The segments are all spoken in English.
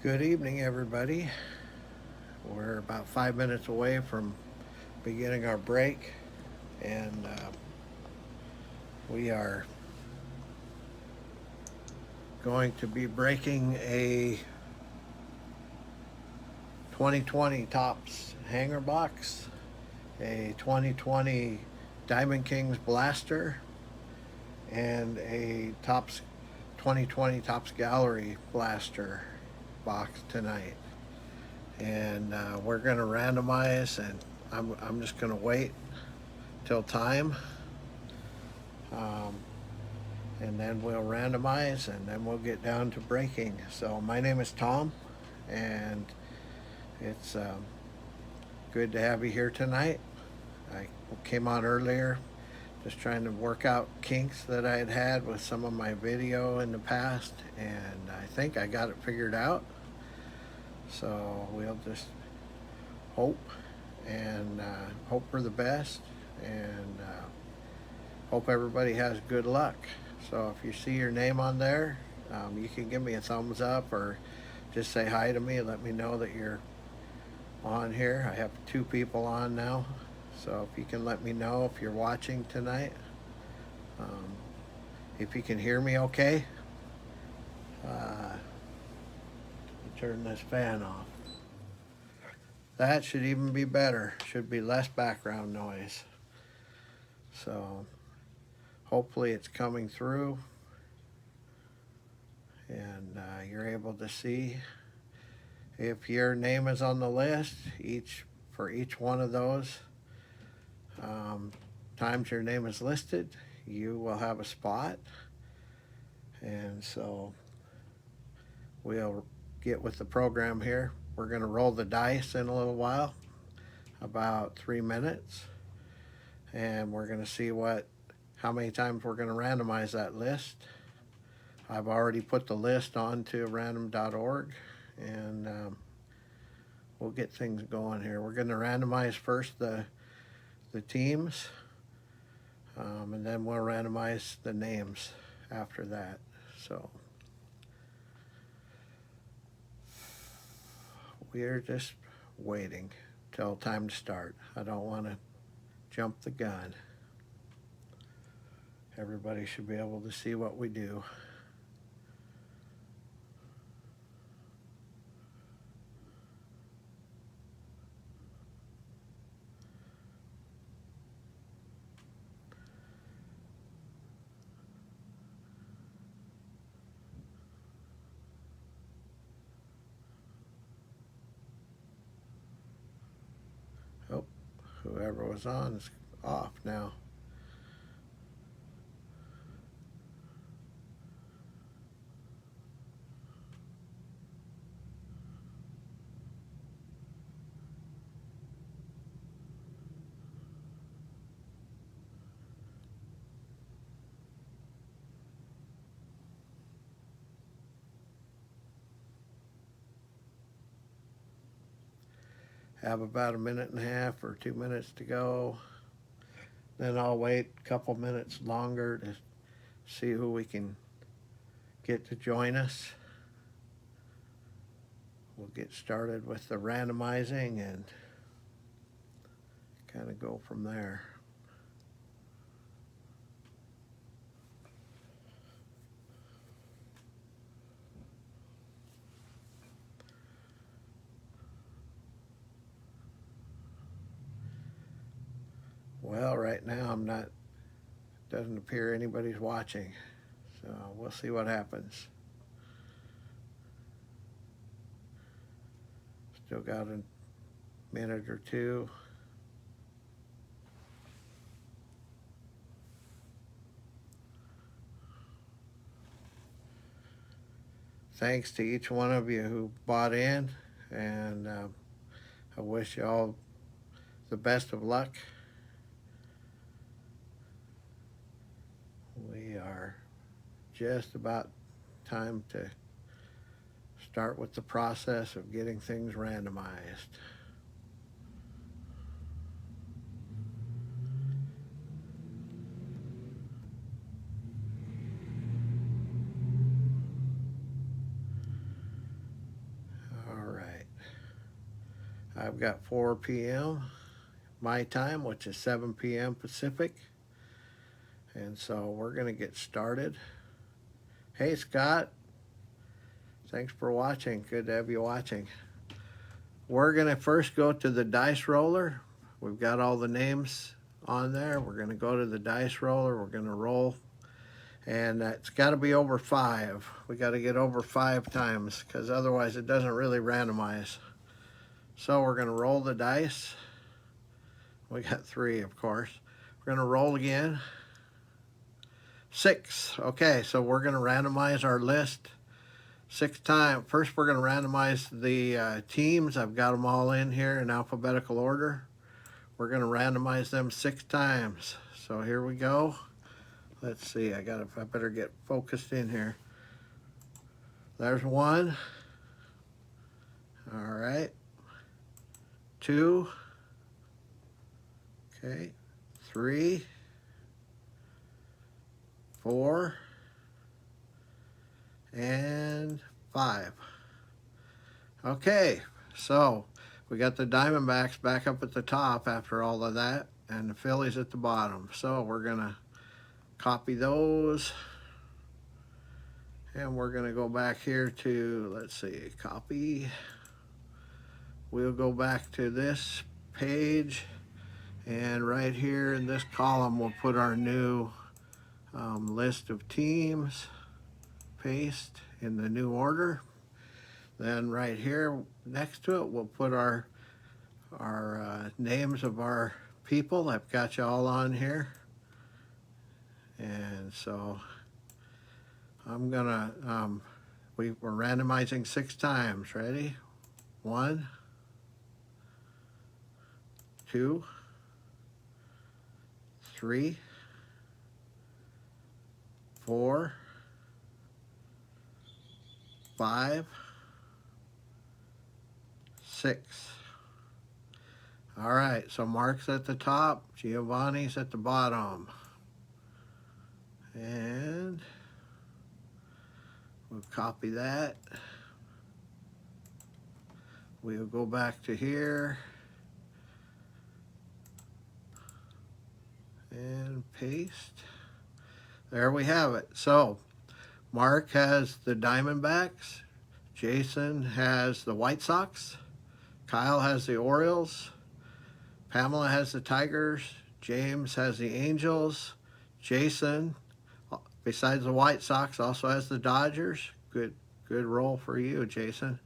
Good evening, everybody. We're about 5 minutes away from beginning our break, and we are going to be breaking a 2020 Tops hanger box, a 2020 Diamond Kings Blaster, and a Tops 2020 Tops Gallery Blaster box tonight. And we're going to randomize, and I'm just going to wait till time. Um, and then we'll randomize, and then we'll get down to breaking. So my name is Tom, and it's good to have you here tonight. I came on earlier just trying to work out kinks that I had with some of my video in the past, and I think I got it figured out. So we'll just hope and hope for the best, and hope everybody has good luck. So if you see your name on there, you can give me a thumbs up or just say hi to me and let me know that you're on here. I have two people on now, so if you can let me know if you're watching tonight. Um, if you can hear me okay, uh, turn this fan off. That should even be better. Should be less background noise. So hopefully it's coming through, and you're able to see. If your name is on the list, for each one of those um, times your name is listed, you will have a spot. And so we'll get with the program here. We're going to roll the dice in a little while, about 3 minutes, and we're going to see how many times we're going to randomize that list. I've already put the list onto random.org, and we'll get things going here. We're going to randomize first the teams, and then we'll randomize the names after that. So we're just waiting till time to start. I don't want to jump the gun. Everybody should be able to see what we do. Oh, whoever was on is off now. Have about a minute and a half or 2 minutes to go. Then I'll wait a couple minutes longer to see who we can get to join us. We'll get started with the randomizing and kind of go from there. Well, right now doesn't appear anybody's watching, so we'll see what happens. Still got a minute or two. Thanks to each one of you who bought in, and I wish you all the best of luck. We are just about time to start with the process of getting things randomized. I've got 4 p.m. my time, which is 7 p.m. Pacific. And so we're going to get started. Hey, Scott. Thanks for watching. Good to have you watching. We're going to first go to the dice roller. We've got all the names on there. We're going to go to the dice roller. We're going to roll. And it's got to be over 5. We got to get over 5 times because otherwise it doesn't really randomize. So we're going to roll the dice. We got 3, of course. We're going to roll again. 6. Okay, so we're going to randomize our list 6 times. First, we're going to randomize the teams. I've got them all in here in alphabetical order. We're going to randomize them 6 times. So here we go. Let's see. I better get focused in here. There's 1. All right. 2. Okay. 3. 4 and 5. Okay, so we got the Diamondbacks back up at the top after all of that, and the Phillies at the bottom. So we're gonna copy those, and we're gonna go back here to, let's see, copy. We'll go back to this page, and right here in this column we'll put our new list of teams. Paste in the new order. Then right here next to it we'll put our names of our people. I've got you all on here, and so I'm gonna we're randomizing 6 times. Ready? 1, 2, 3, 4, 5, 6. All right, so Mark's at the top, Giovanni's at the bottom. And we'll copy that. We'll go back to here and paste. There we have it. So Mark has the Diamondbacks, Jason has the White Sox, Kyle has the Orioles, Pamela has the Tigers, James has the Angels, Jason, besides the White Sox, also has the Dodgers. Good roll for you, Jason.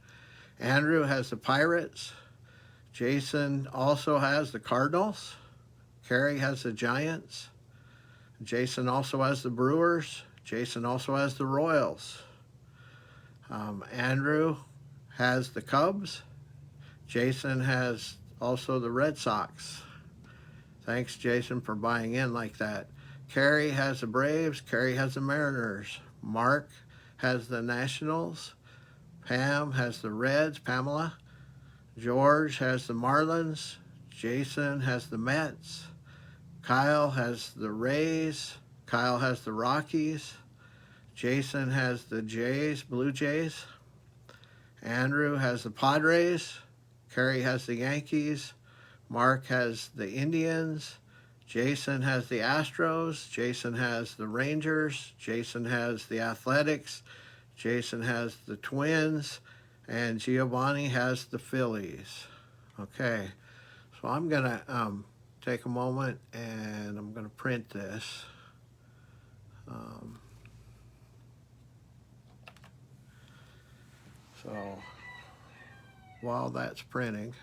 Andrew has the Pirates. Jason also has the Cardinals. Carrie has the Giants. Jason also has the Brewers. Jason also has the Royals. Andrew has the Cubs. Jason has also the Red Sox. Thanks, Jason, for buying in like that. Carrie has the Braves. Carrie has the Mariners. Mark has the Nationals. Pam has the Reds, Pamela. George has the Marlins. Jason has the Mets. Kyle has the Rays. Kyle has the Rockies. Jason has the Jays, Blue Jays. Andrew has the Padres. Carrie has the Yankees. Mark has the Indians. Jason has the Astros. Jason has the Rangers. Jason has the Athletics. Jason has the Twins. And Giovanni has the Phillies. Okay, so I'm going to take a moment and I'm going to print this. So while that's printing,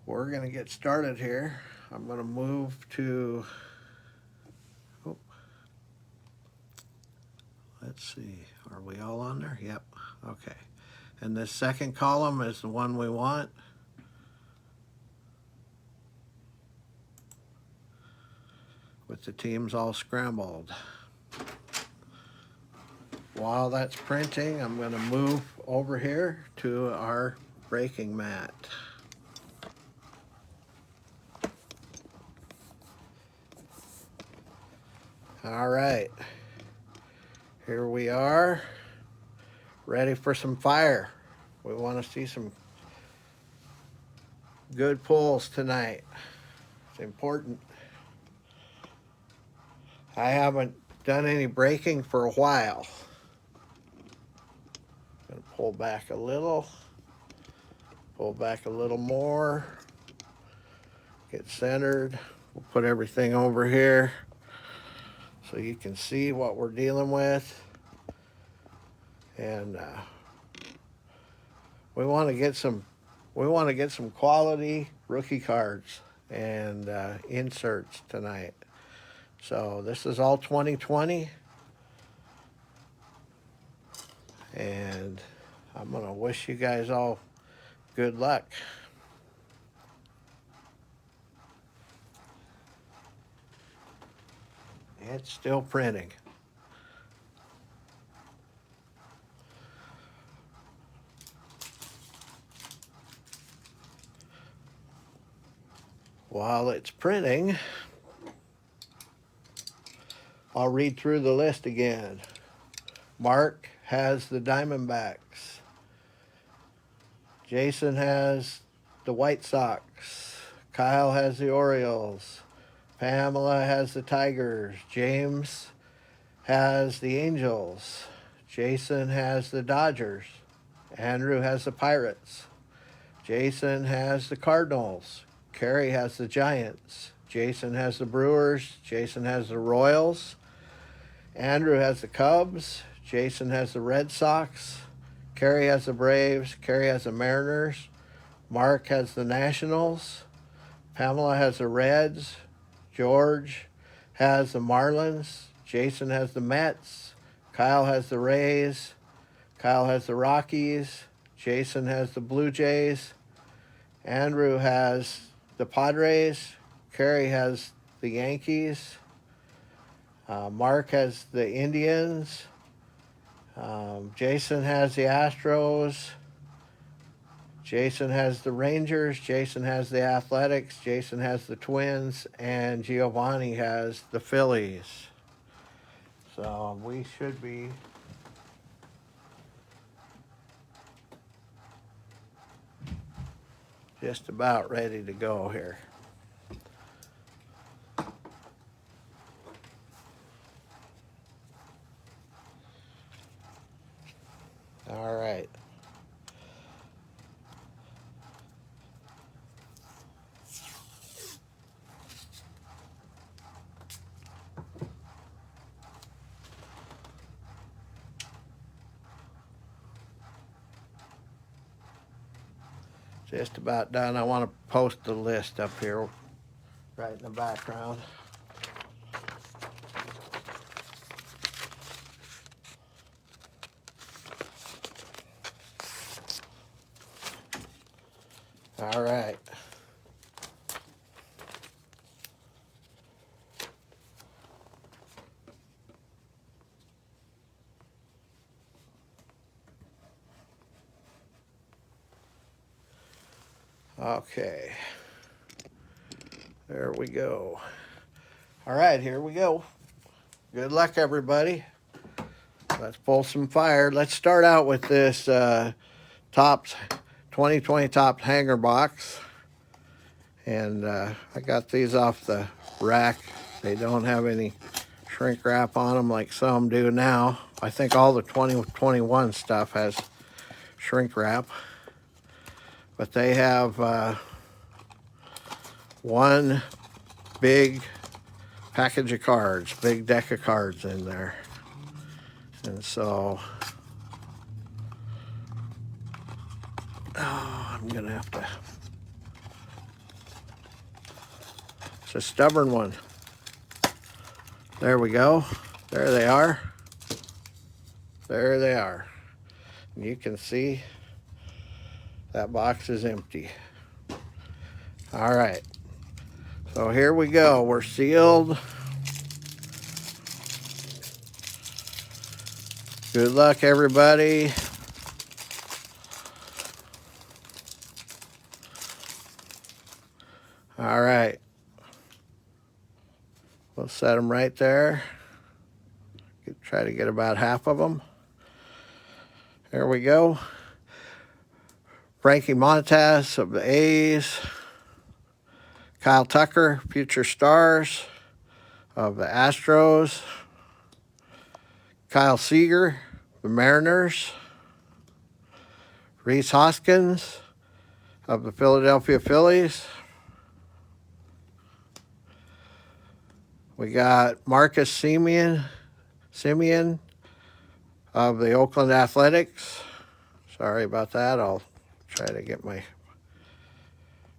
we're going to get started here. I'm going to move to, let's see, are we all on there? Yep, okay. And this second column is the one we want. With the teams all scrambled. While that's printing, I'm going to move over here to our breaking mat. All right. Here we are, ready for some fire. We want to see some good pulls tonight. It's important. I haven't done any braking for a while. Gonna pull back a little more, get centered. We'll put everything over here so you can see what we're dealing with. And we want to get some quality rookie cards and inserts tonight. So this is all 2020, and I'm gonna wish you guys all good luck. It's still printing. While it's printing, I'll read through the list again. Mark has the Diamondbacks. Jason has the White Sox. Kyle has the Orioles. Pamela has the Tigers. James has the Angels. Jason has the Dodgers. Andrew has the Pirates. Jason has the Cardinals. Carrie has the Giants. Jason has the Brewers. Jason has the Royals. Andrew has the Cubs. Jason has the Red Sox. Carrie has the Braves. Carrie has the Mariners. Mark has the Nationals. Pamela has the Reds. George has the Marlins. Jason has the Mets. Kyle has the Rays. Kyle has the Rockies. Jason has the Blue Jays. Andrew has the Padres. Carrie has the Yankees. Mark has the Indians. Jason has the Astros. Jason has the Rangers. Jason has the Athletics. Jason has the Twins. And Giovanni has the Phillies. So we should be just about ready to go here. All right. Just about done. I want to post the list up here right in the background. All right. Okay. There we go. All right, here we go. Good luck, everybody. Let's pull some fire. Let's start out with this Topps 2020 Topps hanger box. And I got these off the rack. They don't have any shrink wrap on them like some do now. I think all the 2021 stuff has shrink wrap. But they have one big package of cards, big deck of cards in there. And so, I'm gonna have to, it's a stubborn one. There we go. There they are. There they are. And you can see that box is empty. All right. So here we go. We're sealed. Good luck, everybody. All right. We'll set them right there. Try to get about half of them. There we go. Frankie Montas of the A's. Kyle Tucker, Future Stars of the Astros. Kyle Seager, the Mariners. Rhys Hoskins of the Philadelphia Phillies. We got Marcus Semien of the Oakland Athletics. Sorry about that. I'll try to get my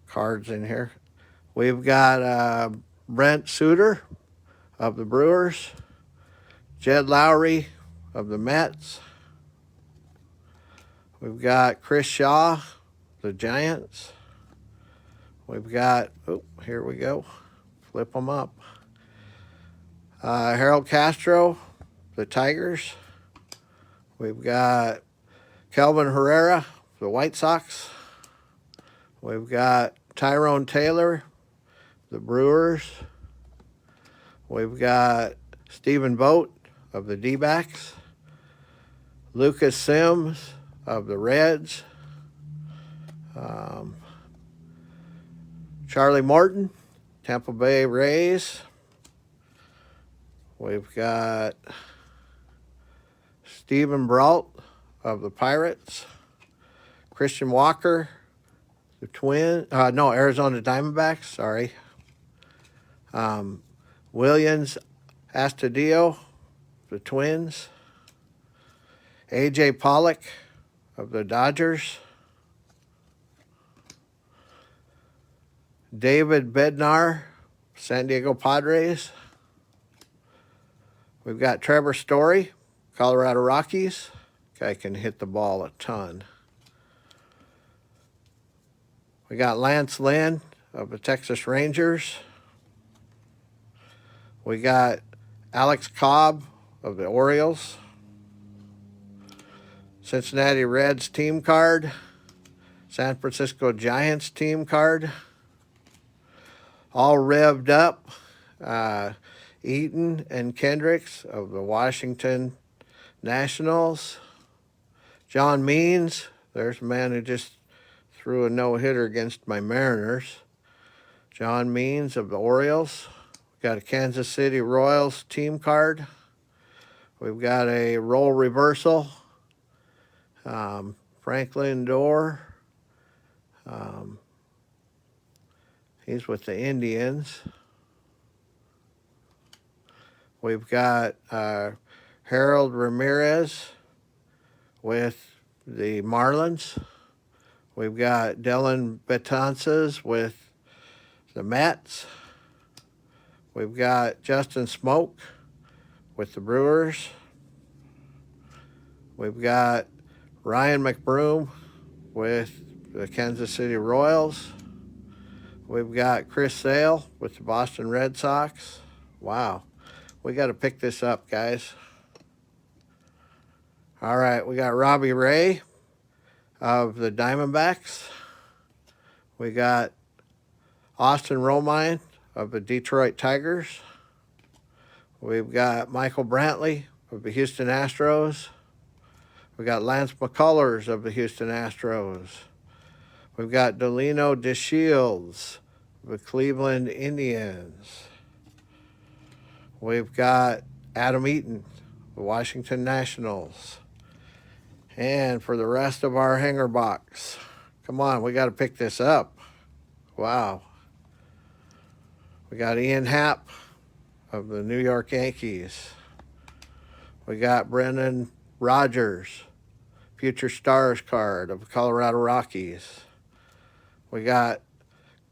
cards in here. We've got Brent Suter of the Brewers. Jed Lowry of the Mets. We've got Chris Shaw, the Giants. We've got, here we go. Flip them up. Harold Castro, the Tigers. We've got Kelvin Herrera, the White Sox. We've got Tyrone Taylor, the Brewers. We've got Stephen Vogt of the D-backs. Lucas Sims of the Reds. Charlie Morton, Tampa Bay Rays. We've got Stephen Brault of the Pirates. Christian Walker, the Arizona Diamondbacks, sorry. Williams Astudillo, the Twins. A.J. Pollock of the Dodgers. David Bednar, San Diego Padres. We've got Trevor Story, Colorado Rockies. Guy can hit the ball a ton. We got Lance Lynn of the Texas Rangers. We got Alex Cobb of the Orioles. Cincinnati Reds team card. San Francisco Giants team card. All revved up. Eaton and Kendricks of the Washington Nationals. John Means, there's a man who just threw a no-hitter against my Mariners. John Means of the Orioles. We've got a Kansas City Royals team card. We've got a role reversal. Franklin Dorr. He's with the Indians. We've got Harold Ramirez with the Marlins. We've got Dylan Betances with the Mets. We've got Justin Smoke with the Brewers. We've got Ryan McBroom with the Kansas City Royals. We've got Chris Sale with the Boston Red Sox. Wow. We got to pick this up, guys. All right, we got Robbie Ray of the Diamondbacks. We got Austin Romine of the Detroit Tigers. We've got Michael Brantley of the Houston Astros. We got Lance McCullers of the Houston Astros. We've got Delino DeShields of the Cleveland Indians. We've got Adam Eaton, the Washington Nationals. And for the rest of our hanger box, come on, we got to pick this up. Wow. We got Ian Happ of the New York Yankees. We got Brendan Rodgers, Future Stars card of the Colorado Rockies. We got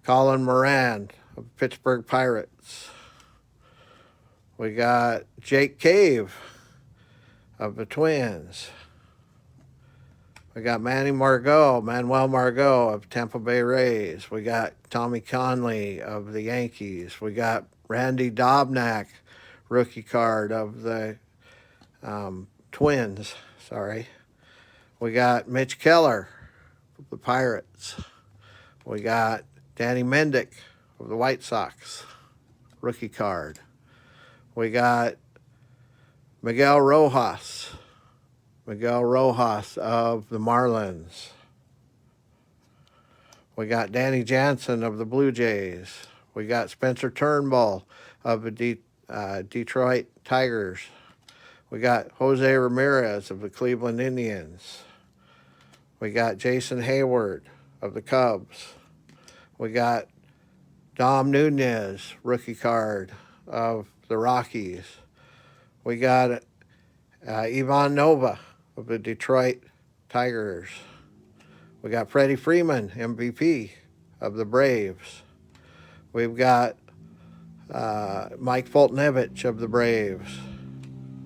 Colin Moran of the Pittsburgh Pirates. We got Jake Cave of the Twins. We got Manuel Margot of Tampa Bay Rays. We got Tommy Conley of the Yankees. We got Randy Dobnak, rookie card of the Twins. Sorry. We got Mitch Keller of the Pirates. We got Danny Mendick of the White Sox, rookie card. We got Miguel Rojas. Miguel Rojas of the Marlins. We got Danny Jansen of the Blue Jays. We got Spencer Turnbull of the Detroit Tigers. We got Jose Ramirez of the Cleveland Indians. We got Jason Hayward of the Cubs. We got Dom Nunez, rookie card of the Rockies. We got Ivan Nova of the Detroit Tigers. We got Freddie Freeman, MVP of the Braves. We've got Mike Foltynewicz of the Braves.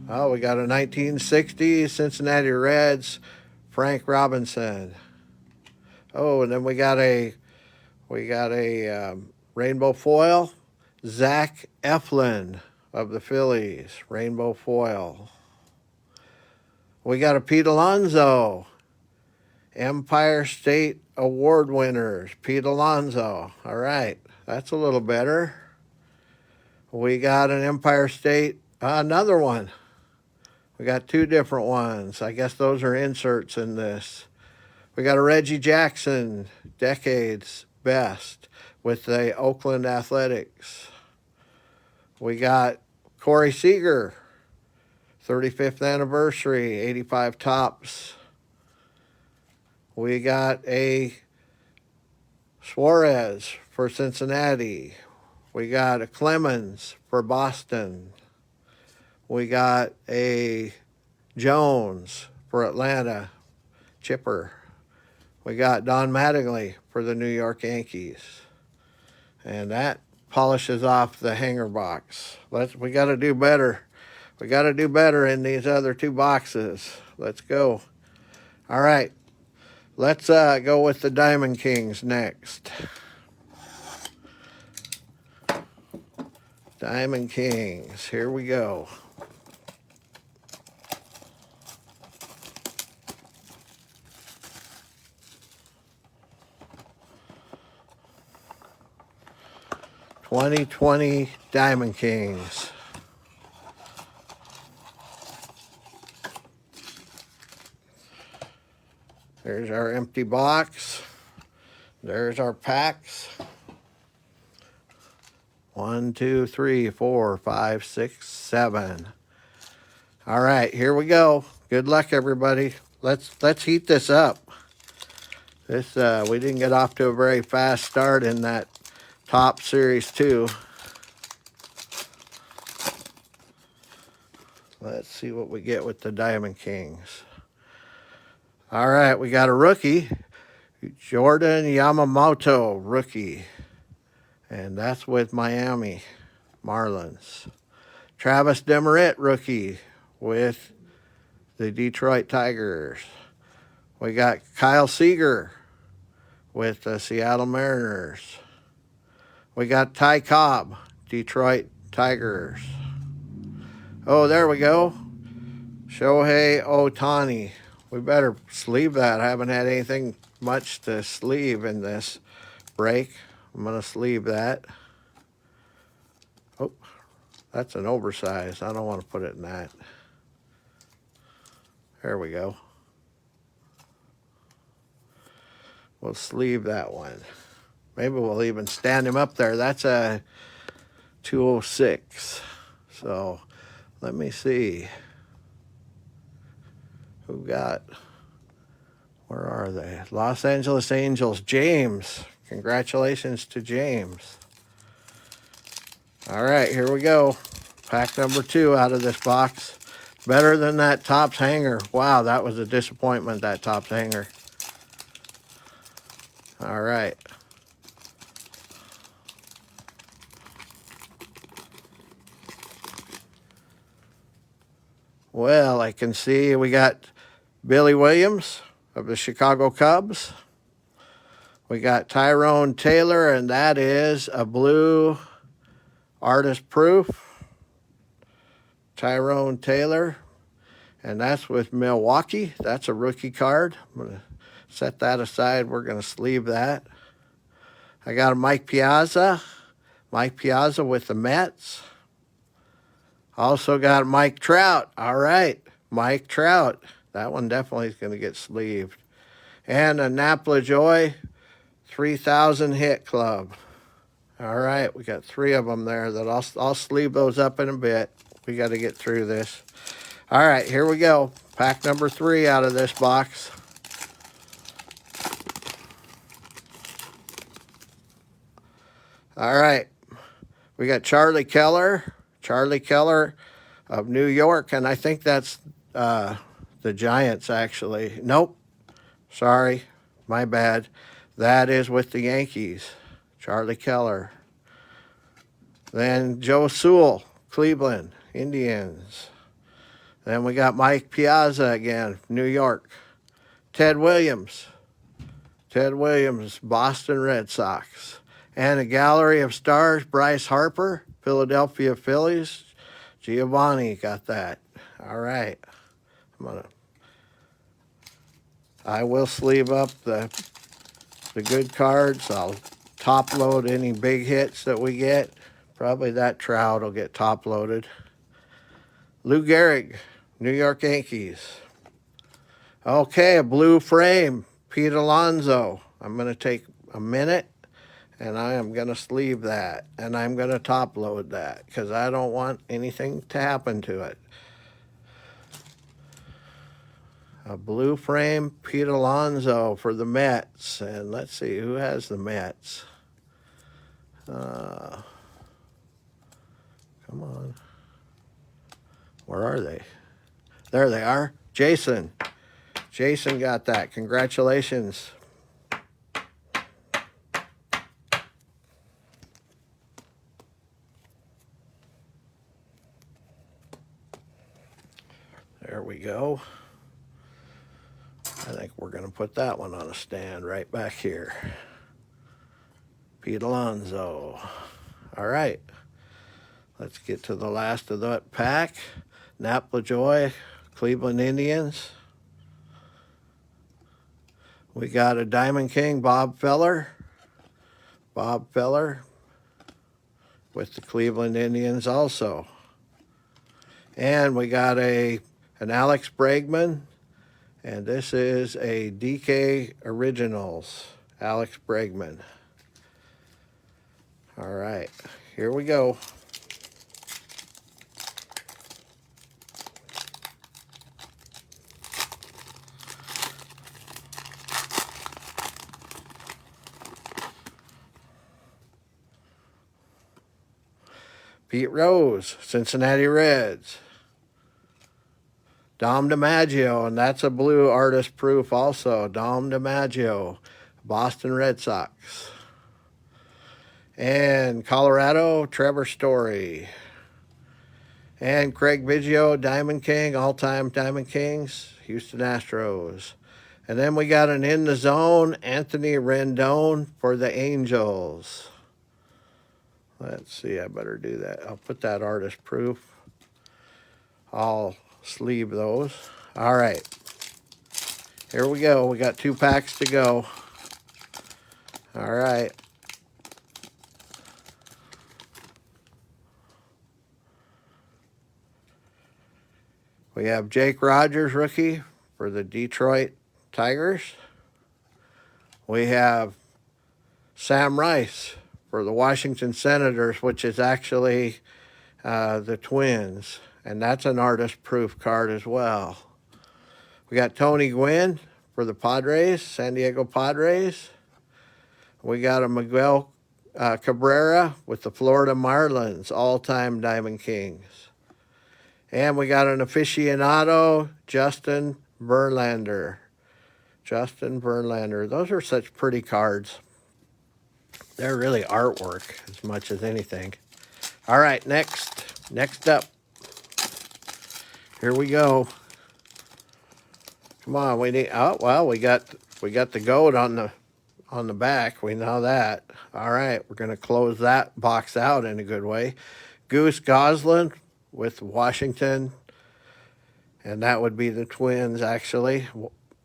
Oh, we got a 1960 Cincinnati Reds, Frank Robinson. Oh, and then we got a rainbow foil, Zach Eflin of the Phillies, rainbow foil. We got a Pete Alonso, Empire State Award winners, Pete Alonso. All right, that's a little better. We got an Empire State, another one. We got two different ones. I guess those are inserts in this. We got a Reggie Jackson, decades best with the Oakland Athletics. We got Corey Seager, 35th anniversary, 85 tops. We got a Suarez for Cincinnati. We got a Clemens for Boston. We got a Jones for Atlanta, chipper. We got Don Mattingly for the New York Yankees. And that polishes off the hanger box. We got to do better. We got to do better in these other two boxes. Let's go. All right. Let's go with the Diamond Kings next. Diamond Kings. Here we go. '20 Diamond Kings. There's our empty box. There's our packs. 1, 2, 3, 4, 5, 6, 7. All right, here we go. Good luck, everybody. Let's heat this up. This we didn't get off to a very fast start in that Top Series 2. Let's see what we get with the Diamond Kings. All right, we got a rookie, Jordan Yamamoto, rookie. And that's with Miami Marlins. Travis Demeritte, rookie, with the Detroit Tigers. We got Kyle Seager with the Seattle Mariners. We got Ty Cobb, Detroit Tigers. Oh, there we go. Shohei Ohtani. We better sleeve that. I haven't had anything much to sleeve in this break. I'm going to sleeve that. Oh, that's an oversized. I don't want to put it in that. There we go. We'll sleeve that one. Maybe we'll even stand him up there. That's a 206. So let me see. Who got? Where are they? Los Angeles Angels. James. Congratulations to James. All right, here we go. Pack number 2 out of this box. Better than that Topps hanger. Wow, that was a disappointment, that Topps hanger. All right. Well, I can see we got Billy Williams of the Chicago Cubs. We got Tyrone Taylor, and that is a blue artist proof. Tyrone Taylor, and that's with Milwaukee. That's a rookie card. I'm going to set that aside. We're going to sleeve that. I got a Mike Piazza. Mike Piazza with the Mets. Also got Mike Trout. All right, Mike Trout. That one definitely is going to get sleeved. And a Napa Joy 3000 Hit Club. All right, we got 3 of them there that I'll sleeve those up in a bit. We got to get through this. All right, here we go. Pack number 3 out of this box. All right, we got Charlie Keller of New York, and I think that's the Giants, actually. Nope, sorry, my bad. That is with the Yankees, Charlie Keller. Then Joe Sewell, Cleveland Indians. Then we got Mike Piazza again, New York. Ted Williams, Boston Red Sox. And a gallery of stars, Bryce Harper, Philadelphia Phillies. Giovanni got that. All right. I will sleeve up the good cards. I'll top load any big hits that we get. Probably that Trout will get top loaded. Lou Gehrig, New York Yankees. Okay, a blue frame, Pete Alonso. I'm going to take a minute and I am going to sleeve that. And I'm going to top load that because I don't want anything to happen to it. A blue frame, Pete Alonso for the Mets. And let's see, who has the Mets? Come on. Where are they? There they are. Jason. Jason got that. Congratulations. There we go. I think we're going to put that one on a stand right back here. Pete Alonso. All right. Let's get to the last of that pack. Napa Joy, Cleveland Indians. We got a Diamond King, Bob Feller. Bob Feller with the Cleveland Indians also. And we got an Alex Bregman. And this is a DK Originals, Alex Bregman. All right, here we go. Pete Rose, Cincinnati Reds. Dom DiMaggio, and that's a blue artist proof also. Dom DiMaggio, Boston Red Sox. And Colorado, Trevor Story. And Craig Biggio, Diamond King, all-time Diamond Kings, Houston Astros. And then we got an In the Zone, Anthony Rendon for the Angels. Let's see, I better do that. I'll put that artist proof. I'll sleeve those. All right. Here we go. We got 2 packs to go. All right. We have Jake Rogers, rookie, for the Detroit Tigers. We have Sam Rice for the Washington Senators, which is actually the Twins. And that's an artist proof card as well. We got Tony Gwynn for the Padres, San Diego Padres. We got a Miguel Cabrera with the Florida Marlins, all-time Diamond Kings. And we got an aficionado, Justin Verlander. Justin Verlander. Those are such pretty cards. They're really artwork as much as anything. All right, next up. Here we go. Come on, we need. Oh well, we got the goat on the back. We know that. All right, we're gonna close that box out in a good way. Goose Goslin with Washington, and that would be the Twins actually.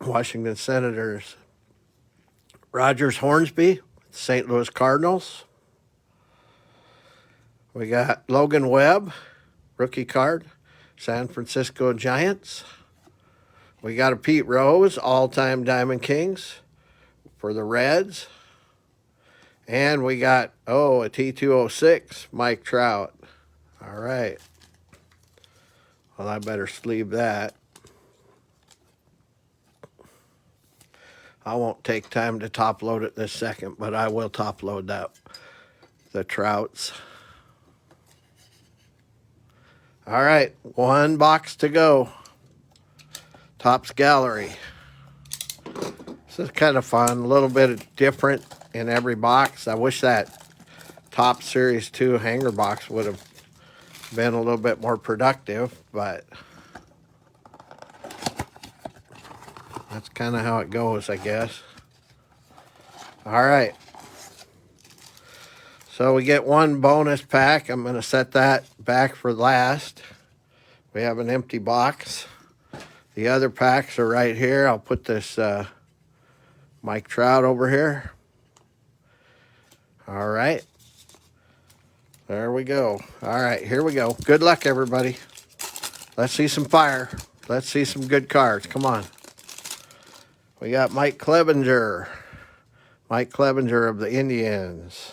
Washington Senators. Rogers Hornsby, St. Louis Cardinals. We got Logan Webb, rookie card, San Francisco Giants. We got a Pete Rose, all-time Diamond Kings for the Reds. And we got, a T206, Mike Trout. All right. Well, I better sleeve that. I won't take time to top load it this second, but I will top load that, the Trouts. All right, one box to go. Topps Gallery. This is kind of fun, a little bit different in every box. I wish that Topps Series 2 hanger box would have been a little bit more productive, but that's kind of how it goes, I guess. All right. So we get one bonus pack. I'm going to set that back for last. We have an empty box. The other packs are right here. I'll put this Mike Trout over here. All right. There we go. All right, here we go. Good luck, everybody. Let's see some fire. Let's see some good cards. Come on. We got Mike Clevinger. Mike Clevinger of the Indians.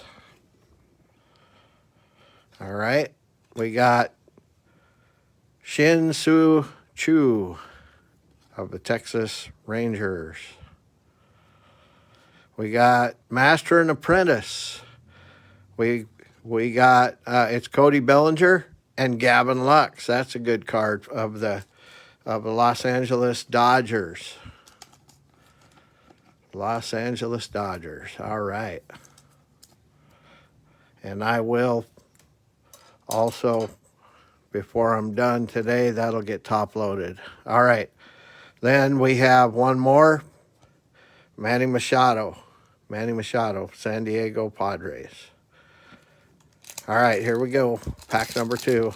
All right. We got Shin-Soo Choo of the Texas Rangers. We got Master and Apprentice. We got, it's Cody Bellinger and Gavin Lux. That's a good card of the Los Angeles Dodgers. Los Angeles Dodgers. All right. And I will also, before I'm done today, that'll get top loaded. All right. Then we have one more. Manny Machado. Manny Machado, San Diego Padres. All right, here we go. Pack number 2.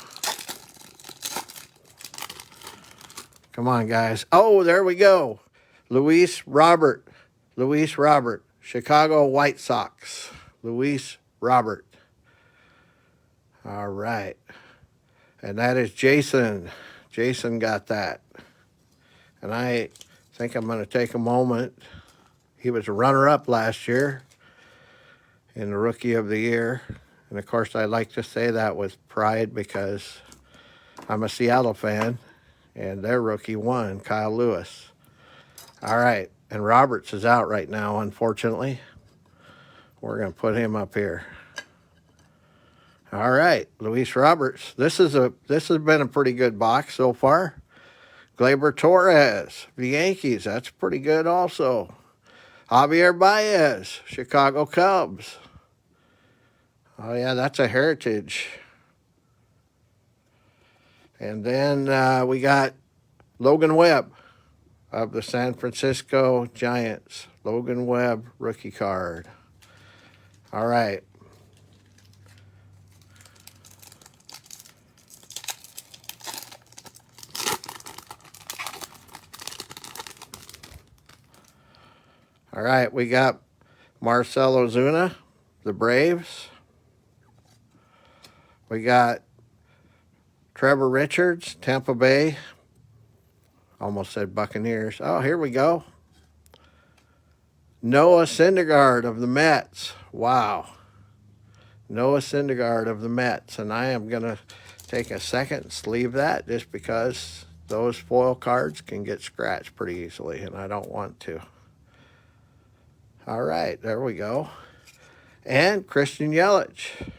Come on, guys. Oh, there we go. Luis Robert. Luis Robert. Chicago White Sox. Luis Robert. All right. And that is Jason. Jason got that. And I think I'm going to take a moment. He was a runner-up last year in the Rookie of the Year. And, of course, I like to say that with pride because I'm a Seattle fan, and their rookie won, Kyle Lewis. All right, and Roberts is out right now, unfortunately. We're going to put him up here. All right, Luis Roberts. This has been a pretty good box so far. Gleyber Torres, the Yankees. That's pretty good also. Javier Baez, Chicago Cubs. Oh, yeah, that's a heritage. And then we got Logan Webb of the San Francisco Giants. Logan Webb, rookie card. All right. All right, we got Marcell Ozuna, the Braves. We got Trevor Richards, Tampa Bay. Almost said Buccaneers. Oh, here we go. Noah Syndergaard of the Mets. Wow. Noah Syndergaard of the Mets. And I am going to take a second and sleeve that just because those foil cards can get scratched pretty easily, and I don't want to. All right, there we go. And Christian Yelich.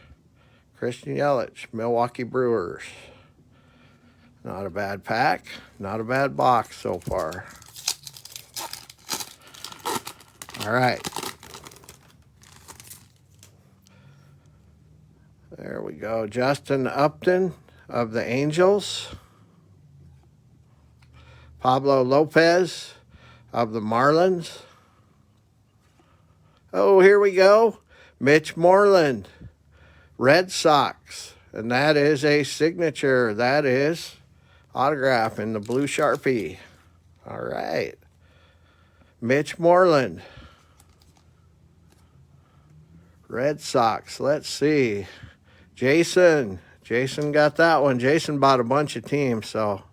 Christian Yelich, Milwaukee Brewers. Not a bad pack. Not a bad box so far. All right. There we go. Justin Upton of the Angels. Pablo Lopez of the Marlins. Oh, here we go. Mitch Moreland, Red Sox. And that is a signature. That is autograph in the blue Sharpie. All right. Mitch Moreland, Red Sox. Let's see. Jason Jason got that one. Jason bought a bunch of teams, so.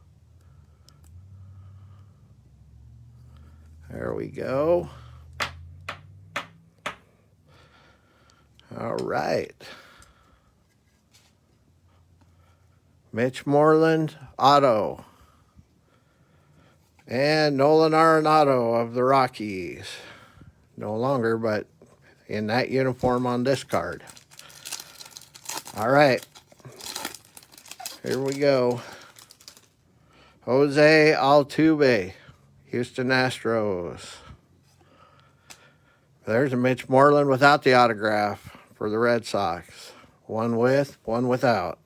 There we go. All right. Mitch Moreland, auto. And Nolan Arenado of the Rockies. No longer, but in that uniform on this card. All right. Here we go. Jose Altuve, Houston Astros. There's a Mitch Moreland without the autograph for the Red Sox. One with, one without.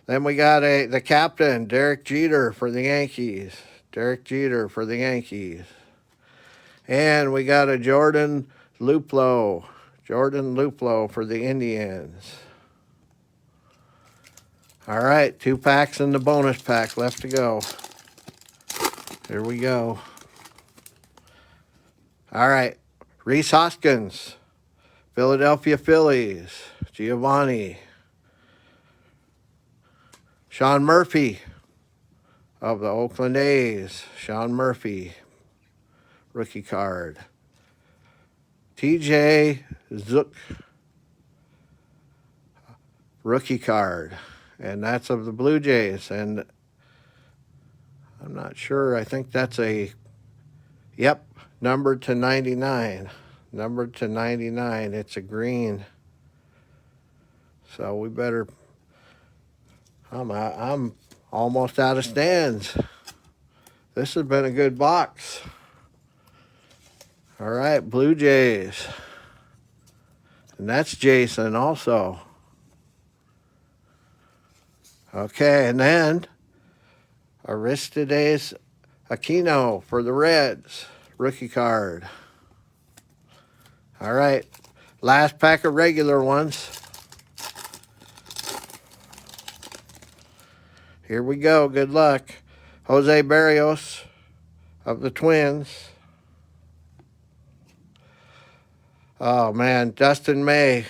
Then we got the captain, Derek Jeter for the Yankees. Derek Jeter for the Yankees. And we got a Jordan Luplow. Jordan Luplow for the Indians. All right, 2 packs in the bonus pack left to go. Here we go. All right, Rhys Hoskins, Philadelphia Phillies, Giovanni. Sean Murphy of the Oakland A's, Sean Murphy, rookie card. TJ Zook, rookie card. And that's of the Blue Jays. And I'm not sure. I think that's yep, numbered to 99. Numbered to 99. It's a green. So we better... I'm almost out of stands. This has been a good box. All right, Blue Jays. And that's Jason also. Okay, and then Aristides Aquino for the Reds, rookie card. All right, last pack of regular ones. Here we go, good luck. Jose Barrios of the Twins. Oh, man, Dustin May.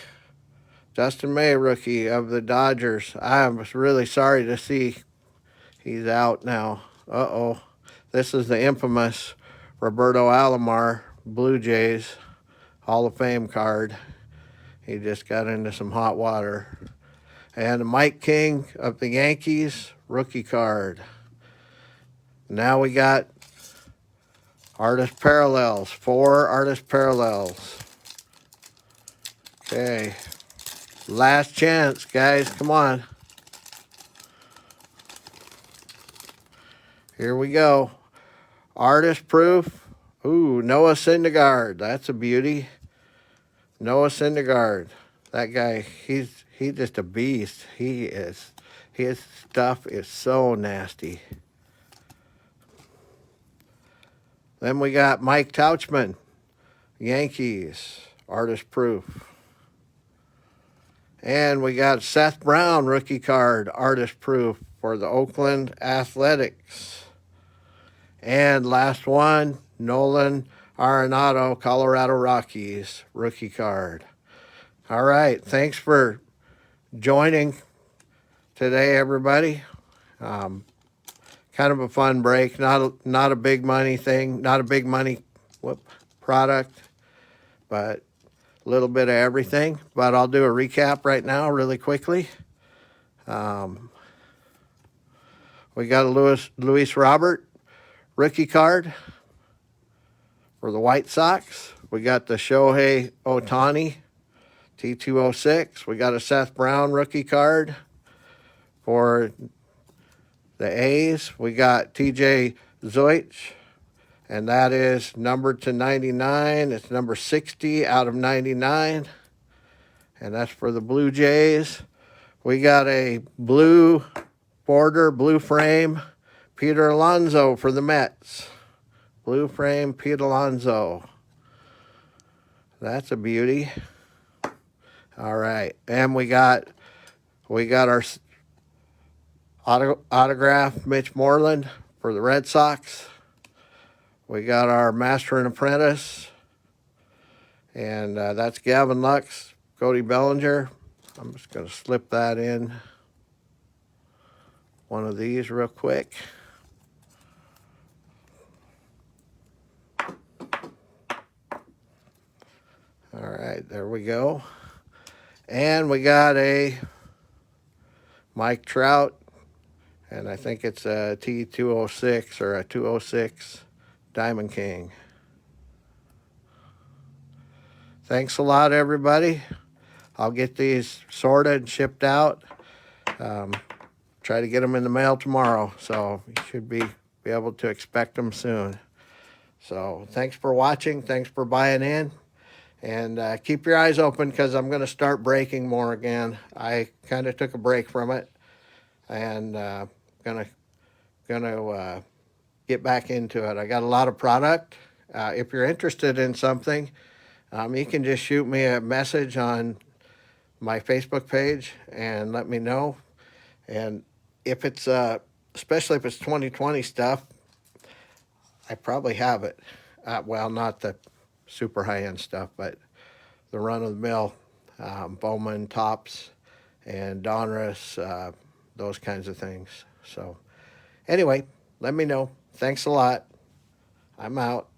Dustin May, rookie of the Dodgers. I'm really sorry to see he's out now. Uh-oh. This is the infamous Roberto Alomar, Blue Jays, Hall of Fame card. He just got into some hot water. And Mike King of the Yankees, rookie card. Now we got artist parallels, 4 artist parallels. Okay. Last chance, guys. Come on. Here we go. Artist proof. Ooh, Noah Syndergaard. That's a beauty. Noah Syndergaard. That guy, he's just a beast. He is. His stuff is so nasty. Then we got Mike Tauchman, Yankees, artist proof. And we got Seth Brown, rookie card, artist proof for the Oakland Athletics. And last one, Nolan Arenado, Colorado Rockies, rookie card. All right, thanks for joining today, everybody. Kind of a fun break, not a big money thing, not a big money product, but a little bit of everything. But I'll do a recap right now really quickly. We got a Luis Robert rookie card for the White Sox. We got the Shohei Ohtani T206. We got a Seth Brown rookie card for the A's. We got TJ Zoich, and that is numbered to 99. It's number 60 out of 99, and that's for the Blue Jays. We got a blue border, blue frame, Peter Alonso for the Mets. Blue frame, Pete Alonso. That's a beauty. All right, and we got our autograph Mitch Moreland for the Red Sox. We got our Master and Apprentice, and that's Gavin Lux, Cody Bellinger, I'm just going to slip that in one of these real quick. All right, there we go. And we got a Mike Trout, and I think it's a T206 or a 206 Diamond King. Thanks a lot, everybody. I'll get these sorted and shipped out. Try to get them in the mail tomorrow, so you should be able to expect them soon. So thanks for watching. Thanks for buying in. And keep your eyes open because I'm going to start breaking more again. I kind of took a break from it, and gonna get back into it. I got a lot of product. If you're interested in something, you can just shoot me a message on my Facebook page and let me know. And if it's especially if it's 2020 stuff, I probably have it. Well, not the super high-end stuff, but the run-of-the-mill Bowman tops and Donruss, those kinds of things. So anyway, let me know. Thanks a lot. I'm out.